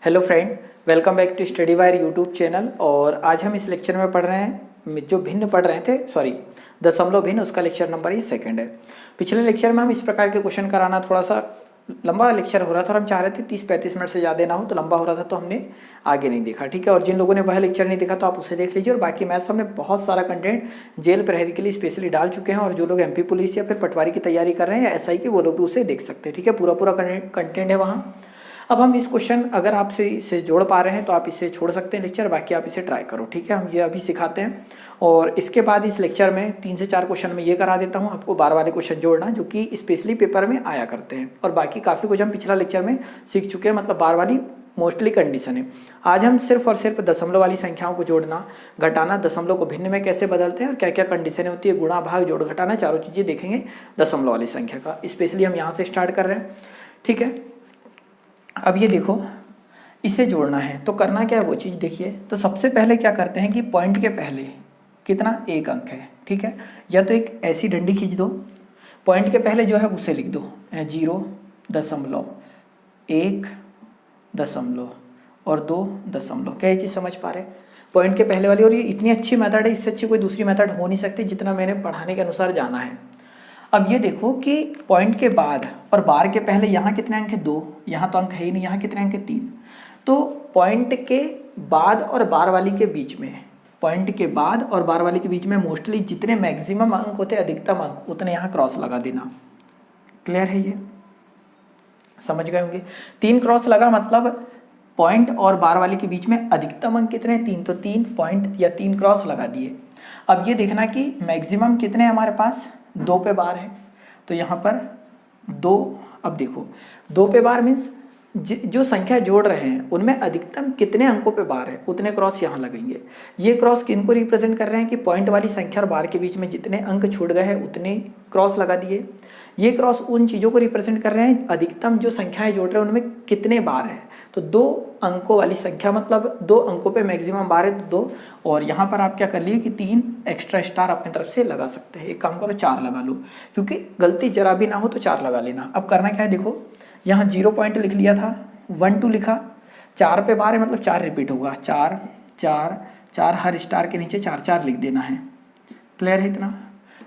Hello friend, welcome back to study wire YouTube channel. और आज हम इस लेक्चर में पढ़ रहे हैं जो भिन्न पढ़ रहे थे दशमलव भिन्न, उसका लेक्चर नंबर ये सेकंड है। पिछले लेक्चर में हम इस प्रकार के क्वेश्चन कराना, थोड़ा सा लंबा लेक्चर हो रहा था और हम चाह रहे थे 30-35 मिनट से ज़्यादा ना हो, तो लंबा हो रहा था तो हमने आगे नहीं देखा। ठीक है, और जिन लोगों ने वह लेक्चर नहीं देखा तो आप उसे देख लीजिए। और बाकी मैथ्स हमने बहुत सारा कंटेंट जेल प्रहरी के लिए स्पेशली डाल चुके हैं, और जो लोग एमपी पुलिस या फिर पटवारी की तैयारी कर रहे हैं या एसआई की, वो लोग भी उसे देख सकते हैं। ठीक है, पूरा कंटेंट है वहाँ। अब हम इस क्वेश्चन अगर आपसे इसे जोड़ पा रहे हैं तो आप इसे छोड़ सकते हैं लेक्चर, बाकी आप इसे ट्राई करो। ठीक है, हम ये अभी सिखाते हैं। और इसके बाद इस लेक्चर में 3 से 4 क्वेश्चन में ये करा देता हूँ आपको 12 वाले क्वेश्चन जोड़ना, जो कि स्पेशली पेपर में आया करते हैं। और बाकी काफ़ी कुछ हम पिछला लेक्चर में सीख चुके हैं, मतलब 12 वाली मोस्टली कंडीशन है। आज हम सिर्फ और सिर्फ दशमलव वाली संख्याओं को जोड़ना, घटाना, दशमलव को भिन्न में कैसे बदलते हैं और क्या क्या कंडीशनें होती है, गुणा, भाग, जोड़, घटाना, चारों चीज़ें देखेंगे दशमलव वाली संख्या का। स्पेशली हम यहाँ से स्टार्ट कर रहे हैं। ठीक है, अब ये देखो, इसे जोड़ना है तो करना क्या है वो चीज़ देखिए। तो सबसे पहले क्या करते हैं कि पॉइंट के पहले कितना, एक अंक है। ठीक है, या तो एक ऐसी डंडी खींच दो, पॉइंट के पहले जो है उसे लिख दो 0.1 दशमलव और 2 दशमलव। क्या ये चीज़ समझ पा रहे हैं? पॉइंट के पहले वाली, और ये इतनी अच्छी मेथड है, इससे अच्छी कोई दूसरी मेथड हो नहीं सकती जितना मैंने पढ़ाने के अनुसार जाना है। अब ये देखो कि पॉइंट के बाद और बार के पहले यहाँ कितने अंक है, 2। यहाँ तो अंक है ही नहीं, यहाँ कितने अंक है, 3। तो पॉइंट के बाद और बार वाली के बीच में, पॉइंट के बाद और बार वाली के बीच में मोस्टली जितने मैक्सिमम अंक होते हैं, अधिकतम अंक, उतने यहाँ क्रॉस लगा देना। क्लियर है? ये समझ गए होंगे। 3 क्रॉस लगा मतलब पॉइंट और बार वाली के बीच में अधिकतम अंक कितने हैं, 3। तो 3 पॉइंट या 3 क्रॉस लगा दिए। अब ये देखना कि मैक्सिमम कितने हमारे पास, 2 पे बार है, तो यहाँ पर 2। अब देखो 2 पे बार मीन्स जो संख्या जोड़ रहे हैं उनमें अधिकतम कितने अंकों पे बार है, उतने क्रॉस यहाँ लगेंगे। ये क्रॉस किनको रिप्रेजेंट कर रहे हैं कि पॉइंट वाली संख्या और बार के बीच में जितने अंक छूट गए हैं उतने क्रॉस लगा दिए। ये क्रॉस उन चीज़ों को रिप्रेजेंट कर रहे हैं, अधिकतम जो संख्याएं जोड़ रहे हैं उनमें कितने बार है। तो 2 अंकों वाली संख्या मतलब 2 अंकों पे मैक्सिमम बार है, तो 2। और यहाँ पर आप क्या कर लिए कि 3 एक्स्ट्रा स्टार अपनी तरफ से लगा सकते हैं। एक काम करो, 4 लगा लो, क्योंकि गलती जरा भी ना हो तो 4 लगा लेना। अब करना क्या है, देखो यहाँ 0 पॉइंट लिख लिया था, 1 2 लिखा, 4 पे बार है मतलब 4 रिपीट होगा, 4 4 4, हर स्टार के नीचे 4 4 लिख देना है। क्लियर है इतना?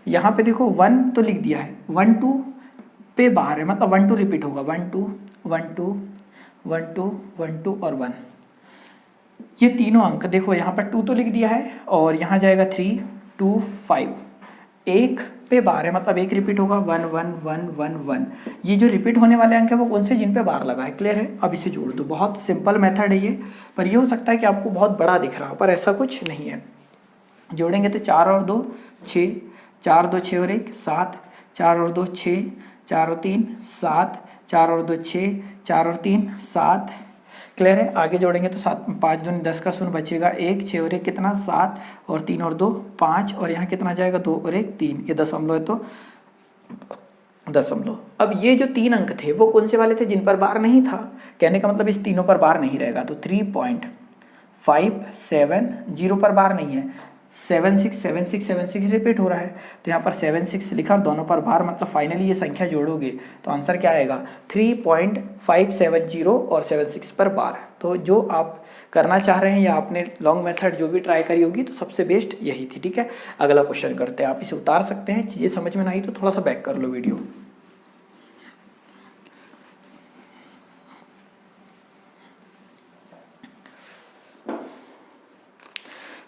यहाँ पे देखो 1 तो लिख दिया है, 1 2 पे बाहर है मतलब 1 2 रिपीट होगा, 1 2 1 2 1 2 1 2 और 1। ये तीनों अंक देखो, यहाँ पर 2 तो लिख दिया है, और यहाँ जाएगा 3 2 5। 1 पे बार है मतलब 1 रिपीट होगा, 1 1 1 1 1। ये जो रिपीट होने वाले अंक है वो कौन से, जिन पे बार लगा है। क्लियर है? अब इसे जोड़ दो। बहुत सिंपल मेथड है ये, पर ये हो सकता है कि आपको बहुत बड़ा दिख रहा हो, पर ऐसा कुछ नहीं है। जोड़ेंगे तो 4 और 2 6, 4 2 6 और 1 7, 4 और 2 6, 4 और 3 7, 4 और 2 6, 4 और 3 7। क्लियर है? आगे जोड़ेंगे तो 7 5 दूनी 10 का शून्य बचेगा 1, 6 और 1 कितना, 7, और 3 और 2 5, और यहाँ कितना जाएगा, 2 और 1 3। ये दशमलव है तो दशमलव। अब ये जो 3 अंक थे वो कौन से वाले थे, जिन पर बार नहीं था। कहने का मतलब इस तीनों पर बार नहीं रहेगा, तो 3.570 पर बार नहीं है, 76 रिपीट हो रहा है, तो यहाँ पर 76 लिखा और दोनों पर बार, मतलब फाइनली ये संख्या जोड़ोगे तो आंसर क्या आएगा, 3.570 और 76 पर बार। तो जो आप करना चाह रहे हैं या आपने लॉन्ग मेथड जो भी ट्राई करी होगी तो सबसे बेस्ट यही थी। ठीक है, अगला क्वेश्चन करते हैं। आप इसे उतार सकते हैं, चीज़ें समझ में नहीं तो थोड़ा सा बैक कर लो वीडियो।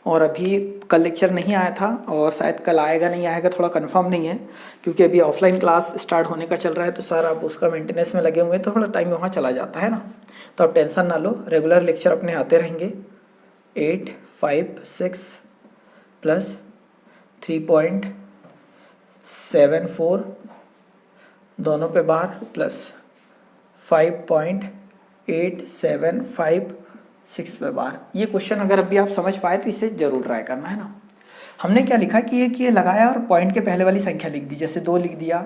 और अभी कल लेक्चर नहीं आया था और शायद कल आएगा नहीं आएगा थोड़ा कंफर्म नहीं है, क्योंकि अभी ऑफलाइन क्लास स्टार्ट होने का चल रहा है, तो सर आप उसका मेंटेनेंस में लगे हुए हैं तो थोड़ा टाइम वहाँ चला जाता है ना। तो आप टेंशन ना लो, रेगुलर लेक्चर अपने आते रहेंगे। 8 5 6 प्लस 3.74 दोनों पे बार प्लस 5.875 6 पे बार। ये क्वेश्चन अगर अभी आप समझ पाए तो इसे जरूर ट्राई करना है ना। हमने क्या लिखा कि ये लगाया और पॉइंट के पहले वाली संख्या लिख दी, जैसे 2 लिख दिया,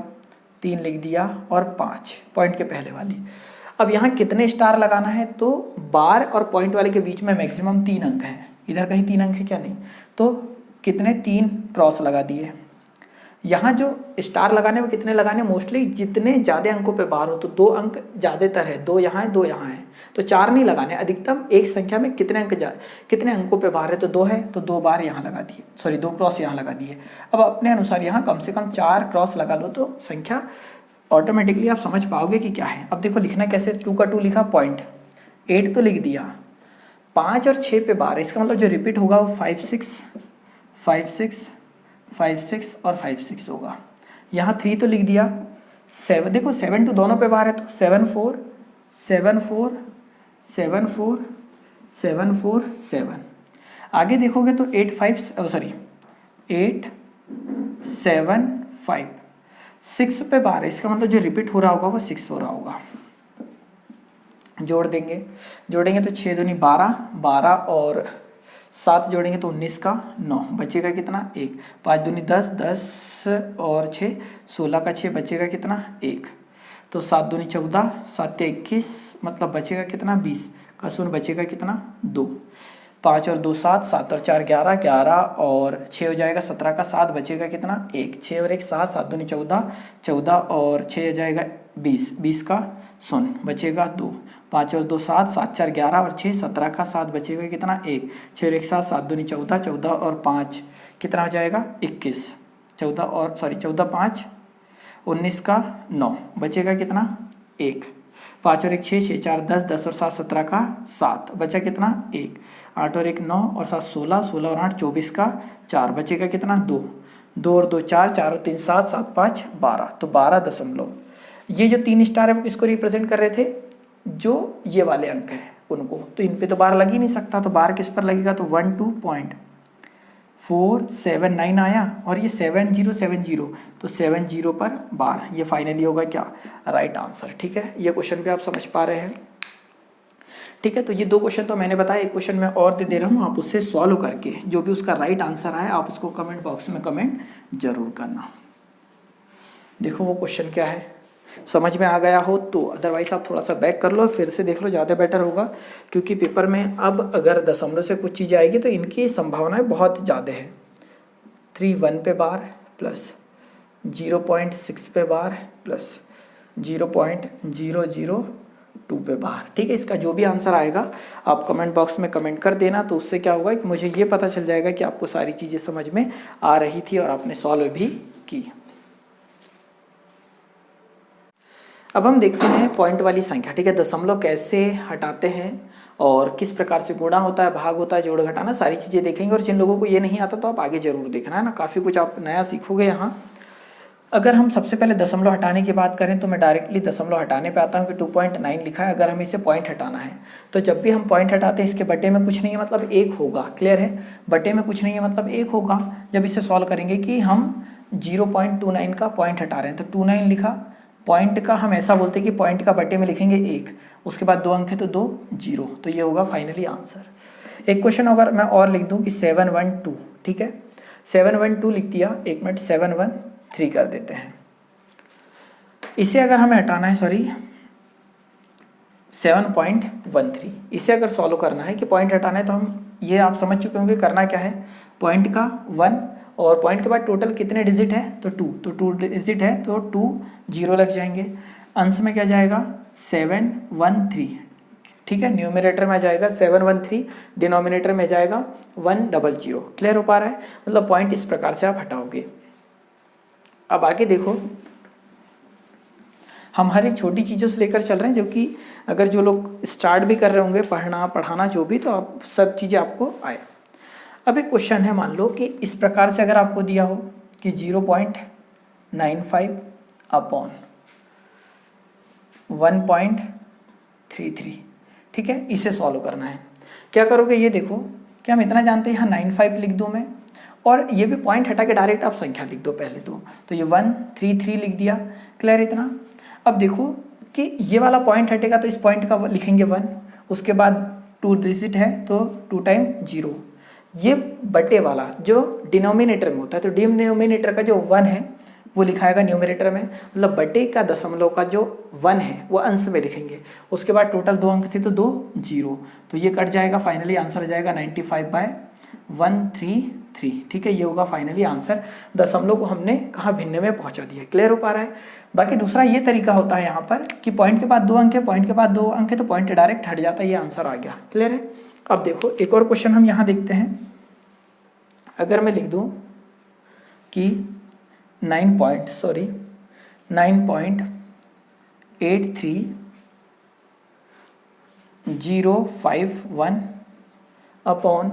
3 लिख दिया और 5 पॉइंट के पहले वाली। अब यहाँ कितने स्टार लगाना है, तो बार और पॉइंट वाले के बीच में मैक्सिमम 3 अंक हैं। इधर कहीं 3 अंक है क्या, नहीं, तो कितने, 3 क्रॉस लगा दिए। यहाँ जो स्टार लगाने में कितने लगाने, मोस्टली जितने ज़्यादा अंकों पे बार हो, तो 2 अंक ज़्यादातर है, 2 यहाँ है 2 यहाँ है, तो 4 नहीं लगाने, अधिकतम एक संख्या में कितने अंकों पे बार है, तो 2 है, तो 2 बार यहाँ लगा दिए, सॉरी 2 क्रॉस यहाँ लगा दिए। अब अपने अनुसार यहाँ कम से कम 4 क्रॉस लगा लो तो संख्या ऑटोमेटिकली आप समझ पाओगे कि क्या है। अब देखो लिखना कैसे, 2 का 2 लिखा, पॉइंट 8 तो लिख दिया, 5 और 6 पे बार, इसका मतलब जो रिपीट होगा वो 5 6 5 6 5 6 और 5 6 होगा। यहाँ 3 तो लिख दिया, 7 देखो 7 2 दोनों पे बार है, तो 7 4 7 4 7 4 7 4 7। आगे देखोगे तो 8 5 सॉरी 8 7 5 6 पे बार है, इसका मतलब जो रिपीट हो रहा होगा वो 6 हो रहा होगा। जोड़ेंगे तो 6 दूनी 12, 12 और 7 जोड़ेंगे तो 19 का 9, बचेगा कितना 1, 5 दूनी 10, 10 और 6 16 का 6, बचेगा कितना 1, तो 7 दूनी 14, 7 21, मतलब बचेगा कितना 20 का 0, बचेगा कितना 2, 5 और 2 7, 7 और 4 11, 11 और 6 हो जाएगा 17 का 7, बचेगा कितना 1, 6 और 1 7, 7 दूनी 14, 14 और 6 हो जाएगा 20, 20 का 0, बचेगा 2, 5 और 2 7, 7 4 11 और 6 17 का 7, बचेगा कितना 1, 6 और 1 7, 7 दूनी 14, 14 और 5 कितना हो जाएगा 21, 14 और सॉरी 14 5 19 का 9, बचेगा कितना 1, 5 और 1 6, 6 4 10, 10 और 7 17 का 7, बचा कितना 1, 8 और 1 9 और 7 16, 16 और 8 24 का 4, बचेगा कितना 2, 2 और 2 4, 4 और 3 7, 7 5 12, तो 12 दशमलव। ये जो 3 स्टार है वो किसको रिप्रेजेंट कर रहे थे, जो ये वाले अंक है उनको, तो इन पे तो बार लग ही नहीं सकता, तो बार किस पर लगेगा, तो 12.479 आया और ये 7070, तो 70 पर बार, ये फाइनली होगा क्या राइट आंसर। ठीक है, ये क्वेश्चन भी आप समझ पा रहे हैं। ठीक है, तो ये 2 क्वेश्चन तो मैंने बताया, एक क्वेश्चन मैं और दे रहा हूँ, आप उससे सॉल्व करके जो भी उसका राइट आंसर आए आप उसको कमेंट बॉक्स में कमेंट जरूर करना। देखो वो क्वेश्चन क्या है, समझ में आ गया हो तो, अदरवाइज आप थोड़ा सा बैक कर लो, फिर से देख लो, ज़्यादा बेटर होगा, क्योंकि पेपर में अब अगर दशमलव से कुछ चीज़ आएगी तो इनकी संभावनाएं बहुत ज़्यादा है। 3 1 पे बार प्लस 0.6 पे बार प्लस 0.002 पे बार। ठीक है, इसका जो भी आंसर आएगा आप कमेंट बॉक्स में कमेंट कर देना, तो उससे क्या होगा कि मुझे ये पता चल जाएगा कि आपको सारी चीज़ें समझ में आ रही थी और आपने सॉल्व भी की। अब हम देखते हैं पॉइंट वाली संख्या। ठीक है, दशमलव कैसे हटाते हैं और किस प्रकार से गुणा होता है, भाग होता है, जोड़ घटाना, सारी चीज़ें देखेंगे। और जिन लोगों को ये नहीं आता तो आप आगे जरूर देखना है ना, काफ़ी कुछ आप नया सीखोगे यहाँ। अगर हम सबसे पहले दशमलव हटाने की बात करें तो मैं डायरेक्टली दशमलव हटाने पे आता हूँ कि 2.9 लिखा है, अगर हमें इसे पॉइंट हटाना है तो जब भी हम पॉइंट हटाते हैं इसके बटे में कुछ नहीं है मतलब 1 होगा। क्लियर है, बटे में कुछ नहीं है मतलब 1 होगा। जब इसे सॉल्व करेंगे कि हम 0.29 का पॉइंट हटा रहे हैं तो 29 लिखा, पॉइंट का हम ऐसा बोलते हैं कि पॉइंट का बटे में लिखेंगे 1, उसके बाद 2 अंक है तो 2 0, तो ये होगा फाइनली आंसर। एक क्वेश्चन अगर मैं और लिख दूं कि 712, ठीक है 712 लिख दिया, 1 मिनट 713 कर देते हैं। इसे अगर हमें हटाना है, सॉरी 7.13, इसे अगर सॉल्व करना है कि पॉइंट हटाना है तो हम ये आप समझ चुके होंगे करना क्या है, पॉइंट का 1 और पॉइंट के बाद टोटल कितने डिजिट है तो 2, तो 2 डिजिट है तो 2 0 लग जाएंगे। अंश में क्या जाएगा 713, ठीक है, न्यूमरेटर में जाएगा 713, डिनोमिनेटर में जाएगा 100। क्लियर हो पा रहा है, मतलब पॉइंट इस प्रकार से आप हटाओगे। अब आगे देखो, हम हर एक छोटी चीज़ों से लेकर चल रहे हैं जो कि अगर जो लोग स्टार्ट भी कर रहे होंगे पढ़ना पढ़ाना जो भी, तो आप सब चीज़ें आपको आए। अब एक क्वेश्चन है, मान लो कि इस प्रकार से अगर आपको दिया हो कि 0.95 अपॉन 1.33, ठीक है, इसे सॉल्व करना है। क्या करोगे, ये देखो कि हम इतना जानते हैं, यहाँ 95 लिख दूँ मैं, और ये भी पॉइंट हटा के डायरेक्ट आप संख्या लिख दो पहले तो ये 133 लिख दिया। क्लियर इतना। अब देखो कि ये वाला पॉइंट हटेगा तो इस पॉइंट का लिखेंगे 1, उसके बाद 2 डिजिट है तो 2 टाइम 0, ये बटे वाला जो डिनोमिनेटर में होता है तो डिनोमिनेटर का जो 1 है वो लिखाएगा न्यूमरेटर में, मतलब बटे का दशमलव का जो 1 है वो अंश में लिखेंगे। उसके बाद टोटल 2 अंक थे तो 2 0, तो ये कट जाएगा, फाइनली आंसर आ जाएगा 95/133। 3। ठीक है, ये होगा फाइनली आंसर। दशमलव को हमने कहाँ भिन्न में पहुंचा दिया। क्लियर हो पा रहा है। बाकी दूसरा ये तरीका होता है यहाँ पर कि पॉइंट के बाद 2 अंक है, पॉइंट के बाद 2 अंक है तो पॉइंट डायरेक्ट हट जाता है, ये आंसर आ गया। क्लियर है। अब देखो एक और क्वेश्चन हम यहाँ देखते हैं। अगर मैं लिख दूँ कि 9.83 अपॉन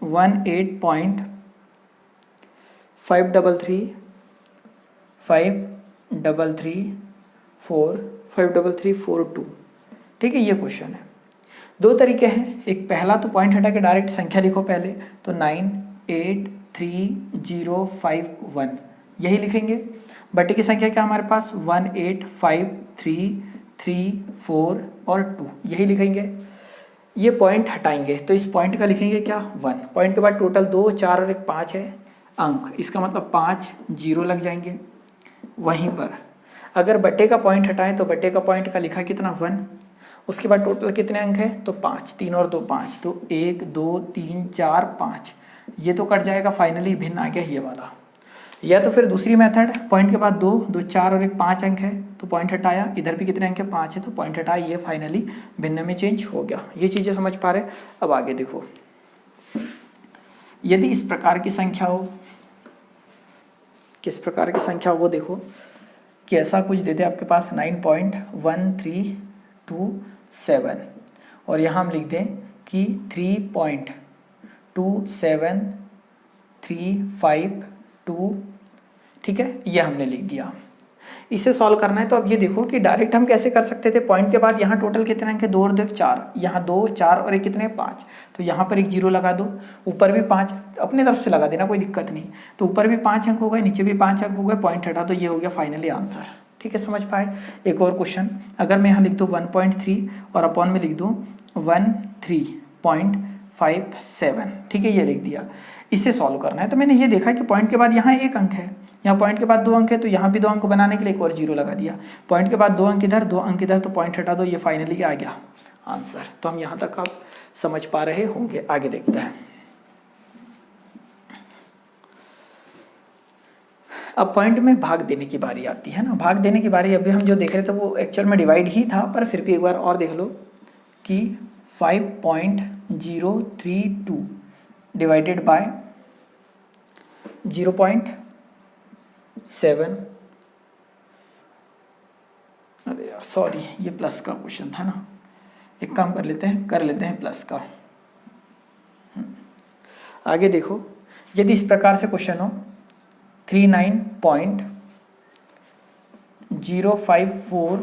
18.533453342। ठीक है, ये क्वेश्चन है। दो तरीके हैं। एक पहला तो पॉइंट हटा के डायरेक्ट संख्या लिखो पहले, तो 98305 यही लिखेंगे। बटे की संख्या क्या हमारे पास 18533 और 2 यही लिखेंगे। ये पॉइंट हटाएंगे तो इस पॉइंट का लिखेंगे क्या 1। पॉइंट के बाद टोटल 2 4 और 1 5 है अंक, इसका मतलब 5 0 लग जाएंगे। वहीं पर अगर बटे का पॉइंट हटाएं तो बटे का पॉइंट का लिखा कितना 1, उसके बाद टोटल कितने अंक है तो 5, 3 और 2 5, तो 1 2 3 4 5, ये तो कट जाएगा। फाइनली भिन्न आ गया ये वाला। या तो फिर दूसरी मेथड, पॉइंट के बाद 2 2 4 और 1 5 अंक है तो पॉइंट हटाया, इधर भी कितने अंक है 5 है तो पॉइंट हटाया, ये फाइनली भिन्न में चेंज हो गया। ये चीज़ें समझ पा रहे। अब आगे देखो, यदि इस प्रकार की संख्या हो, किस प्रकार की संख्या हो वो देखो कि ऐसा कुछ दे दे आपके पास 9.1327 और यहाँ हम लिख दें कि 3.27352। ठीक है, ये हमने लिख दिया। इसे सॉल्व करना है तो अब ये देखो कि डायरेक्ट हम कैसे कर सकते थे। पॉइंट के बाद यहाँ टोटल कितने अंक है 2 और 2 4, यहाँ 2 4 और एक कितने 5, तो यहाँ पर एक 0 लगा दो। ऊपर भी 5 अपने तरफ से लगा देना, कोई दिक्कत नहीं। तो ऊपर भी 5 अंक हो गए, नीचे भी 5 अंक हो गए, पॉइंट हटा तो ये हो गया फाइनली आंसर। ठीक है, समझ पाए। एक और क्वेश्चन, अगर मैं यहाँ लिख दूँ 1.3 और अपॉन में लिख दूँ 13.57। ठीक है, ये लिख दिया। इसे सॉल्व करना है तो मैंने ये देखा कि पॉइंट के बाद यहाँ 1 अंक है, यहाँ पॉइंट के बाद 2 अंक है तो यहाँ भी 2 अंक बनाने के लिए एक और 0 लगा दिया। पॉइंट के बाद 2 अंक इधर 2 अंक इधर तो पॉइंट हटा दो, ये फाइनली आ गया आंसर। तो हम यहाँ तक आप समझ पा रहे होंगे। आगे देखते हैं। अब पॉइंट में भाग देने की बारी आती है ना। भाग देने की बारी अभी हम जो देख रहे थे वो एक्चुअल में डिवाइड ही था, पर फिर भी एक बार और देख लो कि 5.032 डिवाइडेड बाय 0.7। अरे यार सॉरी, ये प्लस का क्वेश्चन था ना। एक काम कर लेते हैं प्लस का। आगे देखो, यदि इस प्रकार से क्वेश्चन हो 39.054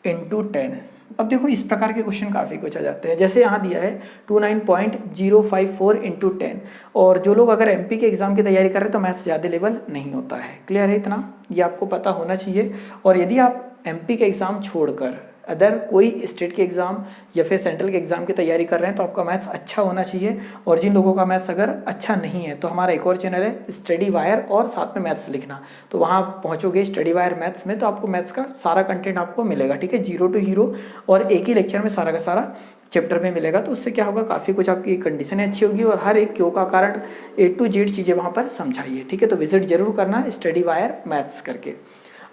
इंटू 10। अब देखो इस प्रकार के क्वेश्चन काफ़ी कुछ आ जाते हैं। जैसे यहाँ दिया है 29.054 इंटू 10, और जो लोग अगर एमपी के एग्ज़ाम की तैयारी कर रहे हैं तो मैथ्स ज़्यादा लेवल नहीं होता है। क्लियर है, इतना ये आपको पता होना चाहिए। और यदि आप एमपी के एग्ज़ाम छोड़कर अदर कोई स्टेट के एग्ज़ाम या फिर सेंट्रल के एग्ज़ाम की तैयारी कर रहे हैं तो आपका मैथ्स अच्छा होना चाहिए। और जिन लोगों का मैथ्स अगर अच्छा नहीं है तो हमारा एक और चैनल है स्टडी वायर, और साथ में मैथ्स लिखना, तो वहाँ आप पहुँचोगे स्टडी वायर मैथ्स में तो आपको मैथ्स का सारा कंटेंट आपको मिलेगा। ठीक है, 0 to हीरो, और एक ही लेक्चर में सारा का सारा चैप्टर में मिलेगा। तो उससे क्या होगा, काफ़ी कुछ आपकी कंडीशन अच्छी होगी और हर एक क्यों का कारण A to Z चीज़ें वहाँ पर समझाइए। ठीक है, तो विजिट जरूर करना स्टडी वायर मैथ्स करके।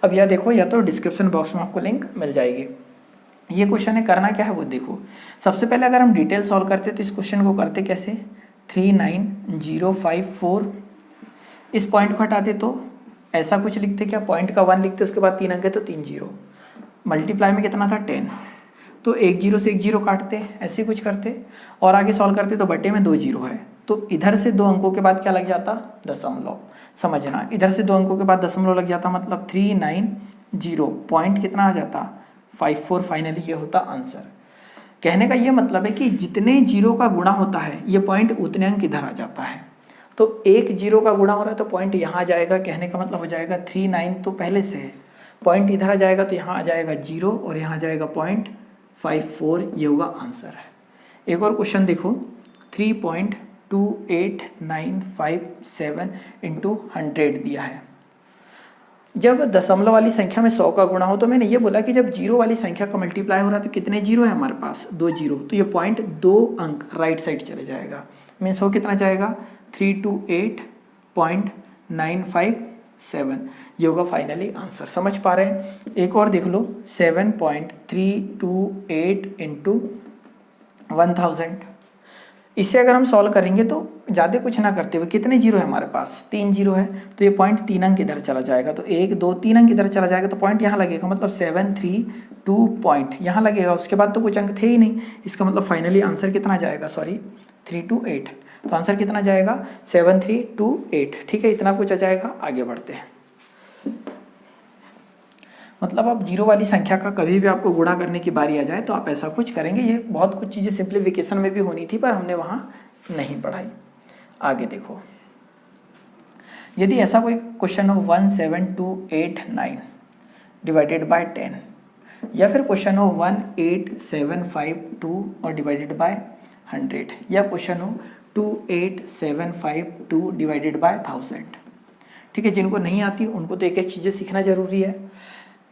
अब यह देखो, या तो डिस्क्रिप्शन बॉक्स में आपको लिंक मिल जाएगी। ये क्वेश्चन है, करना क्या है वो देखो। सबसे पहले अगर हम डिटेल सॉल्व करते तो इस क्वेश्चन को करते कैसे, 39054 इस पॉइंट को हटाते तो ऐसा कुछ लिखते, क्या पॉइंट का 1 लिखते, उसके बाद 3 अंक है तो 3 0, मल्टीप्लाई में कितना था 10, तो 1 0 से 1 0 काटते, ऐसे कुछ करते और आगे सॉल्व करते तो बटे में 2 0 है तो इधर से 2 अंकों के बाद क्या लग जाता दशमलव। समझना, इधर से 2 अंकों के बाद दशमलव लग जाता, मतलब 390 पॉइंट कितना आ जाता 54। फाइनली ये होता आंसर। कहने का ये मतलब है कि जितने 0 का गुणा होता है ये पॉइंट उतने अंक इधर आ जाता है। तो 1 0 का गुणा हो रहा है तो पॉइंट यहाँ आ जाएगा। कहने का मतलब हो जाएगा 39 तो पहले से है, पॉइंट इधर आ जाएगा तो यहाँ आ जाएगा 0 और यहाँ आ जाएगा 0.54, ये होगा आंसर है। एक और क्वेश्चन देखो, 3.28957 इंटू 100 दिया है। जब दशमलव वाली संख्या में 100 का गुणा हो, तो मैंने ये बोला कि जब जीरो वाली संख्या का मल्टीप्लाई हो रहा है तो कितने जीरो है हमारे पास, 2 जीरो, तो ये पॉइंट 2 अंक राइट साइड चले जाएगा। मीन्स हो कितना जाएगा 328.957, ये होगा फाइनली आंसर। समझ पा रहे हैं? एक और देख लो, 7.328 इंटू 1000, इसे अगर हम सॉल्व करेंगे तो ज़्यादा कुछ ना करते हुए कितने जीरो है हमारे पास, 3 जीरो है, तो ये पॉइंट 3 अंक इधर चला जाएगा, तो 1 2 3 अंक इधर चला जाएगा, तो पॉइंट यहाँ लगेगा, मतलब 732 पॉइंट यहाँ लगेगा। उसके बाद तो कुछ अंक थे ही नहीं, इसका मतलब फाइनली आंसर कितना जाएगा, सॉरी 328, तो आंसर कितना जाएगा 7328। ठीक है, इतना कुछ आ जाएगा। आगे बढ़ते हैं। मतलब अब जीरो वाली संख्या का कभी भी आपको गुणा करने की बारी आ जाए तो आप ऐसा कुछ करेंगे। ये बहुत कुछ चीज़ें सिंप्लीफिकेशन में भी होनी थी पर हमने वहाँ नहीं पढ़ाई। आगे देखो, यदि ऐसा कोई क्वेश्चन हो 17289 डिवाइडेड बाय 10, या फिर क्वेश्चन हो 18752 और डिवाइडेड बाय 100, या क्वेश्चन हो 28752 डिवाइडेड बाय 1000। ठीक है, जिनको नहीं आती उनको तो एक एक चीज़ें सीखना जरूरी है।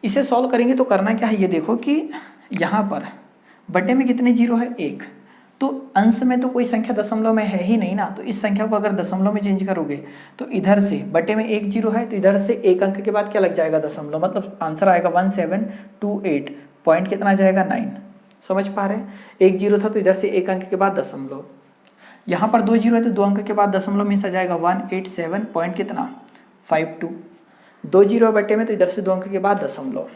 इसे सॉल्व करेंगे तो करना क्या है, ये देखो कि यहाँ पर बटे में कितने जीरो है, 1, तो अंश में तो कोई संख्या दशमलव में है ही नहीं ना, तो इस संख्या को अगर दशमलव में चेंज करोगे तो इधर से बटे में 1 जीरो है, तो इधर से एक अंक के बाद क्या लग जाएगा, दशमलव, मतलब आंसर आएगा 1728, पॉइंट कितना आ जाएगा 9। समझ पा रहे हैं? 1 जीरो था तो इधर से एक अंक के बाद दशमलव, यहाँ पर 2 जीरो है तो 2 अंक के बाद दशमलव मीन्स आ जाएगा 187 पॉइंट कितना 52। 2 जीरो बटे में तो इधर से 2 अंक के बाद दशमलव,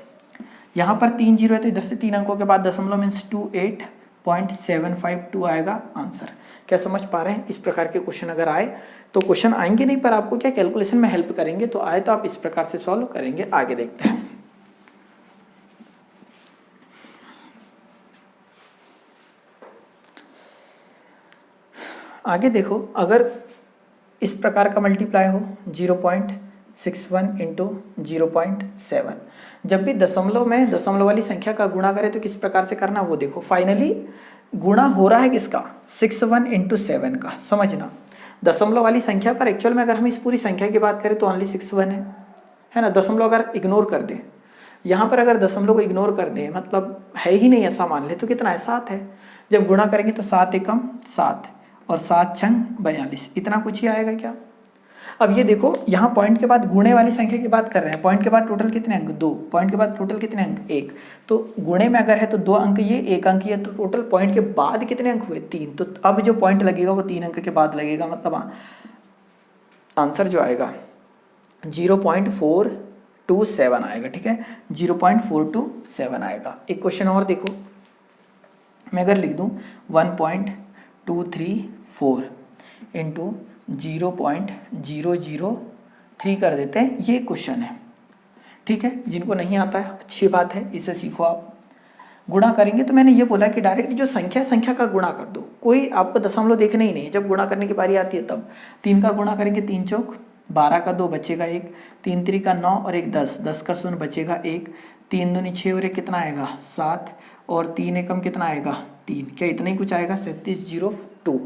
यहाँ पर 3 जीरो है तो इधर से 3 अंकों के बाद दशमलव मीन्स 28.752 आएगा आंसर। क्या समझ पा रहे हैं? इस प्रकार के क्वेश्चन अगर आए तो, क्वेश्चन आएंगे नहीं पर आपको क्या कैलकुलेशन में हेल्प करेंगे, तो आए तो आप इस प्रकार से सॉल्व करेंगे। आगे देखते हैं। आगे देखो, अगर इस प्रकार का मल्टीप्लाई हो 0.61 इंटू 0.7, जब भी दशमलव में दशमलव वाली संख्या का गुणा करें तो किस प्रकार से करना वो देखो। फाइनली गुणा हो रहा है किसका, 61 इंटू 7 का। समझना, दशमलव वाली संख्या पर एक्चुअल में अगर हम इस पूरी संख्या की बात करें तो ओनली 61 है ना। दशमलव अगर इग्नोर कर दें, यहाँ पर अगर दशमलव को इग्नोर कर दें, मतलब है ही नहीं ऐसा मान ले, तो कितना है 7 है। जब गुणा करेंगे तो 7 एकम 7 और 7 छंग 42, इतना कुछ ही आएगा क्या। अब ये देखो, यहाँ पॉइंट के बाद गुणे वाली संख्या की बात कर रहे हैं, पॉइंट के बाद टोटल कितने अंक 2, पॉइंट के बाद टोटल कितने अंक 1, तो गुणे में अगर है तो 2 अंक ये, 1 अंक ये, तो टोटल पॉइंट के बाद कितने अंक हुए 3, तो अब जो पॉइंट लगेगा वो 3 अंक के बाद लगेगा, मतलब आंसर जो आएगा 0.427 आएगा। ठीक है, 0.427 आएगा। एक क्वेश्चन और देखो, मैं अगर लिख दूं 1.234 इंटू 0.003 कर देते हैं, ये क्वेश्चन है। ठीक है, जिनको नहीं आता है अच्छी बात है, इसे सीखो आप। गुणा करेंगे तो मैंने ये बोला कि डायरेक्ट जो संख्या का गुणा कर दो, कोई आपको दशमलव देखना ही नहीं है। जब गुणा करने की बारी आती है तब 3 का गुणा करेंगे, 3 चौक 12 का 2 बचेगा 1, 3 3 का 9 और 1 10, 10 का 0 बचेगा 1, 3 दूनी 6 और 1 कितना आएगा 7, और 3 एकम कितना आएगा 3, क्या इतना ही कुछ आएगा 3702।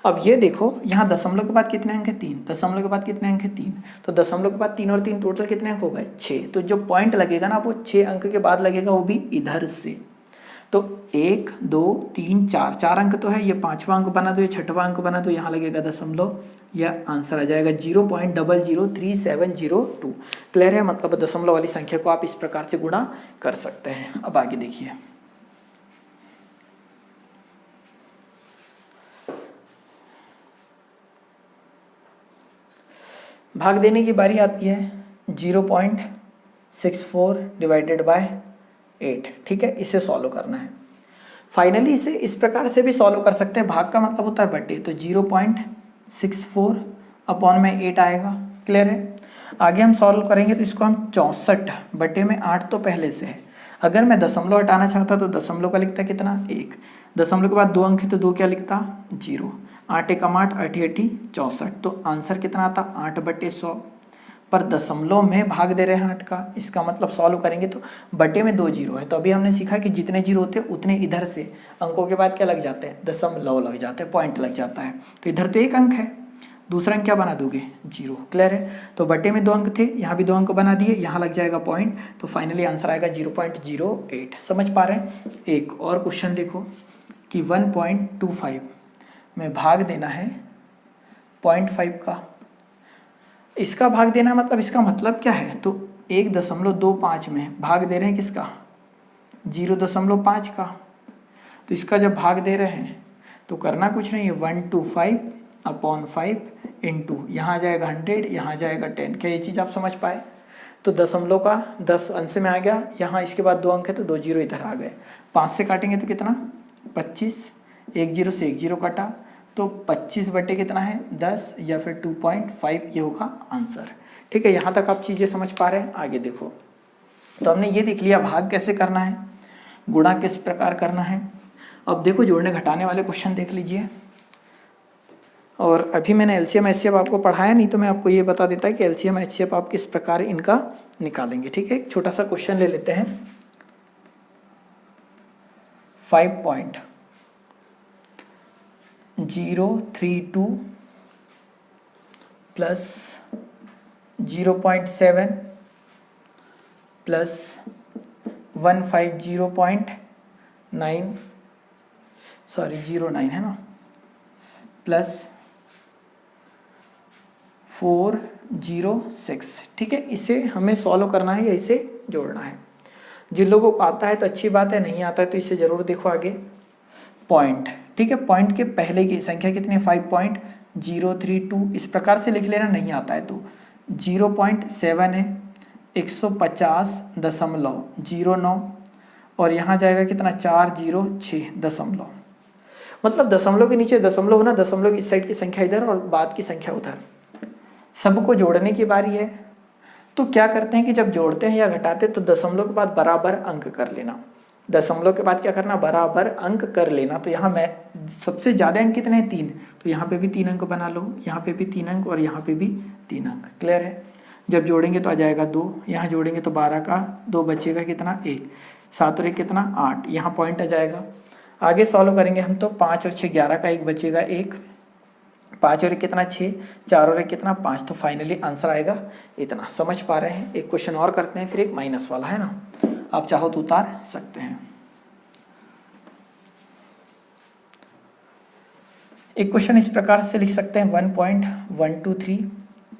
अब ये देखो, यहाँ दशमलव के बाद कितने अंक है 3, दशमलव के बाद कितने अंक है 3, तो दशमलव के बाद 3 और 3 टोटल कितने अंक हो गए 6, तो जो पॉइंट लगेगा ना वो 6 अंक के बाद लगेगा, वो भी इधर से। तो 1 2 3 4, 4 अंक तो है, ये 5वां अंक बना, तो ये 6वां अंक बना, तो यहाँ लगेगा दशमलव, यह आंसर आ जाएगा 0.003702। क्लियर है? मतलब दशमलव वाली संख्या को आप इस प्रकार से गुणा कर सकते हैं। अब आगे देखिए, भाग देने की बारी आती है 0.64 डिवाइडेड बाय 8। ठीक है, इसे सॉल्व करना है। फाइनली इसे इस प्रकार से भी सॉल्व कर सकते हैं, भाग का मतलब होता है बटे, तो 0.64 अपॉन में 8 आएगा। क्लियर है? आगे हम सॉल्व करेंगे तो इसको हम 64 बटे में 8 तो पहले से है। अगर मैं दशमलव हटाना चाहता तो दशमलव का लिखता कितना 1, दशमलव के बाद 2 अंक है तो 2 क्या लिखता 0, 8 एकम 8, 8 8 64, तो आंसर कितना आता 8/100। पर दशमलव में भाग दे रहे हैं 8 का, इसका मतलब सॉल्व करेंगे तो बटे में 2 जीरो है, तो अभी हमने सीखा कि जितने जीरो होते हैं उतने इधर से अंकों के बाद क्या लग जाते हैं, दशमलव लग जाते हैं, पॉइंट लग जाता है। तो इधर तो 1 अंक है, दूसरा अंक क्या बना दोगे 0। क्लियर है। तो बटे में 2 अंक थे, यहाँ भी 2 अंक बना दिए, यहाँ लग जाएगा पॉइंट, तो फाइनली आंसर आएगा 0.08। समझ पा रहे हैं। एक और क्वेश्चन देखो कि 1.25 में भाग देना है 0.5 का। इसका भाग देना मतलब इसका मतलब क्या है, तो 1.25 में भाग दे रहे हैं किसका 0.5 का। तो इसका जब भाग दे रहे हैं तो करना कुछ नहीं है, 125/5 इंटू यहाँ आ जाएगा 100, यहाँ जाएगा 10। क्या ये चीज़ आप समझ पाए। तो दशमलव का 10 अंश में आ गया, यहाँ इसके बाद 2 अंक है तो 2 जीरो इधर आ गए। 5 से काटेंगे तो कितना 25, 1 जीरो से 1 जीरो कटा, तो 25 बटे कितना है 10 या फिर 2.5, ये होगा आंसर। ठीक है, यहाँ तक आप चीज़ें समझ पा रहे हैं। आगे देखो, तो हमने ये देख लिया भाग कैसे करना है, गुणा किस प्रकार करना है। अब देखो जोड़ने घटाने वाले क्वेश्चन देख लीजिए। और अभी मैंने एलसीएम एचसीएफ आपको पढ़ाया नहीं, तो मैं आपको ये बता देता है कि एलसीएम एचसीएफ आप किस प्रकार इनका निकालेंगे। ठीक है, एक छोटा सा क्वेश्चन ले लेते हैं। 5.032 प्लस 0.7 प्लस 150.09 है ना, प्लस 406। ठीक है, इसे हमें सॉल्व करना है या इसे जोड़ना है। जिन लोगों को आता है तो अच्छी बात है, नहीं आता है तो इसे जरूर देखो आगे। पॉइंट, ठीक है, पॉइंट के पहले की संख्या कितनी है 5.032, इस प्रकार से लिख लेना, नहीं आता है तो 0.7 है, 150.09 और यहाँ जाएगा कितना 406 दशमलव, मतलब दशमलव के नीचे दशमलव होना, दशमलव की इस साइड की संख्या इधर और बाद की संख्या उधर। सबको जोड़ने की बारी है। तो क्या करते हैं कि जब जोड़ते हैं या घटाते हैं तो दशमलव के बाद बराबर अंक कर लेना। दशमलव के बाद क्या करना, बराबर अंक कर लेना। तो यहाँ मैं सबसे ज़्यादा अंक कितने हैं 3, तो यहाँ पे भी 3 अंक बना लो, यहाँ पे भी 3 अंक और यहाँ पे भी 3 अंक। क्लियर है। जब जोड़ेंगे तो आ जाएगा 2, यहाँ जोड़ेंगे तो 12 का 2 बचेगा कितना 1, 7 और 1 कितना 8, यहाँ पॉइंट आ जाएगा। आगे सॉल्व करेंगे हम तो 5 और 6 11 का 1 बचेगा 1, 5 और 1 कितना 6, 4 और 1 कितना 5, तो फाइनली आंसर आएगा इतना। समझ पा रहे हैं। एक क्वेश्चन और करते हैं, फिर एक माइनस वाला है ना, आप चाहो तो उतार सकते हैं। एक क्वेश्चन इस प्रकार से लिख सकते हैं 1.123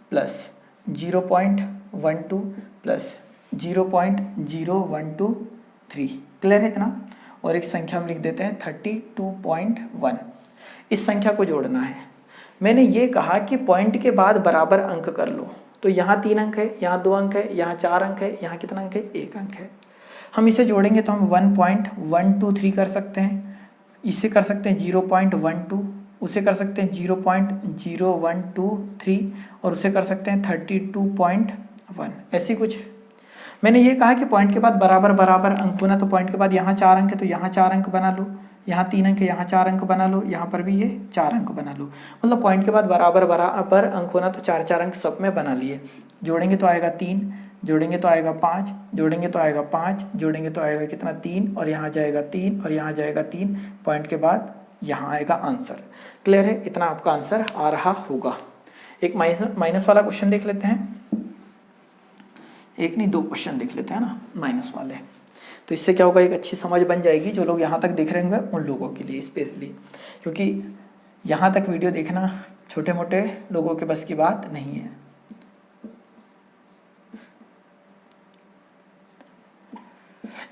प्लस 0.12 प्लस 0.0123। क्लियर है इतना। और एक संख्या हम लिख देते हैं 32.1। इस संख्या को जोड़ना है। मैंने ये कहा कि पॉइंट के बाद बराबर अंक कर लो, तो यहाँ 3 अंक है, यहाँ 2 अंक है, यहाँ 4 अंक है, यहाँ कितना अंक है 1 अंक है। हम इसे जोड़ेंगे तो हम 1.123 कर सकते हैं, इसे कर सकते हैं 0.12, उसे कर सकते हैं 0.0123 और उसे कर सकते हैं 32.1, ऐसी कुछ है। मैंने ये कहा कि पॉइंट के बाद बराबर बराबर अंक होना, तो पॉइंट के बाद यहाँ 4 अंक है तो यहाँ 4 अंक बना लो, यहाँ 3 अंक है यहाँ 4 अंक बना लो, यहाँ पर भी ये 4 अंक बना लो। मतलब पॉइंट के बाद बराबर बराबर अंक होना तो 4 अंक सब में बना लिए। जोड़ेंगे तो आएगा 3, जोड़ेंगे तो आएगा 5, जोड़ेंगे तो आएगा 5, जोड़ेंगे तो आएगा कितना 3 और यहाँ जाएगा 3 और यहाँ जाएगा 3, पॉइंट के बाद यहाँ आएगा आंसर। क्लियर है, इतना आपका आंसर आ रहा होगा। एक माइनस वाला क्वेश्चन देख लेते हैं, एक नहीं 2 क्वेश्चन देख लेते हैं ना माइनस वाले। तो इससे क्या होगा, एक अच्छी समझ बन जाएगी। जो लोग यहाँ तक देख रहे होंगे उन लोगों के लिए स्पेशली, क्योंकि यहाँ तक वीडियो देखना छोटे मोटे लोगों के बस की बात नहीं है।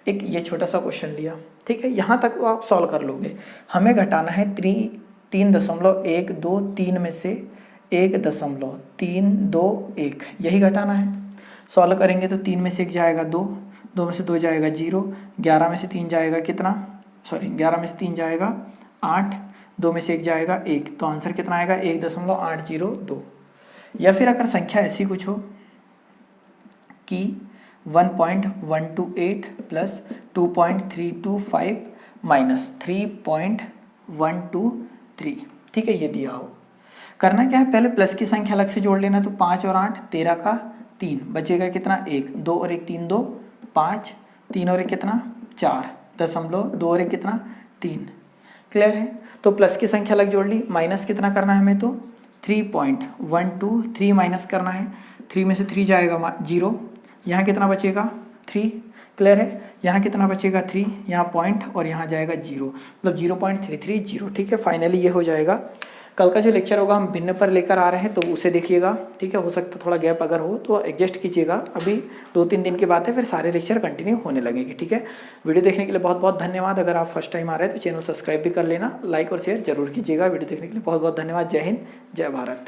एक ये छोटा सा क्वेश्चन लिया, ठीक है, यहाँ तक आप सॉल्व कर लोगे। हमें घटाना है 3.123 में से 1.321, यही घटाना है। सॉल्व करेंगे तो 3 में से 1 जाएगा 2, 2 में से 2 जाएगा 0, 11 में से 3 जाएगा कितना, 11 में से 3 जाएगा 8, 2 में से 1 जाएगा 1, तो आंसर कितना आएगा 1.802। या फिर अगर संख्या ऐसी कुछ हो कि 1.128 प्लस 2.325 माइनस 3.123, ठीक है, ये दिया हो। करना क्या है, पहले प्लस की संख्या अलग से जोड़ लेना, तो 5 और 8 13 का 3 बचेगा कितना 1, 2 और 1 3 2 5, 3 और 1 कितना 4 दशमलव, 2 और 1 कितना 3। क्लियर है। तो प्लस की संख्या अलग जोड़ ली, माइनस कितना करना है हमें, तो 3.12, 3 माइनस करना है, 3 में से 3 जाएगा 0, यहाँ कितना बचेगा 3, क्लियर है। यहाँ कितना बचेगा 3, यहाँ पॉइंट और यहाँ जाएगा 0, मतलब 0.330, ठीक है। फाइनली ये हो जाएगा। कल का जो लेक्चर होगा हम भिन्न पर लेकर आ रहे हैं, तो उसे देखिएगा, ठीक है। हो सकता है थोड़ा गैप अगर हो तो एडजस्ट कीजिएगा, अभी 2-3 दिन की बात है, फिर सारे लेक्चर कंटिन्यू होने लगेंगे, ठीक है। वीडियो देखने के लिए बहुत बहुत धन्यवाद। अगर आप फर्स्ट टाइम आ रहे हैं तो चैनल सब्सक्राइब भी कर लेना, लाइक और शेयर जरूर कीजिएगा। वीडियो देखने के लिए बहुत बहुत धन्यवाद। जय हिंद, जय भारत।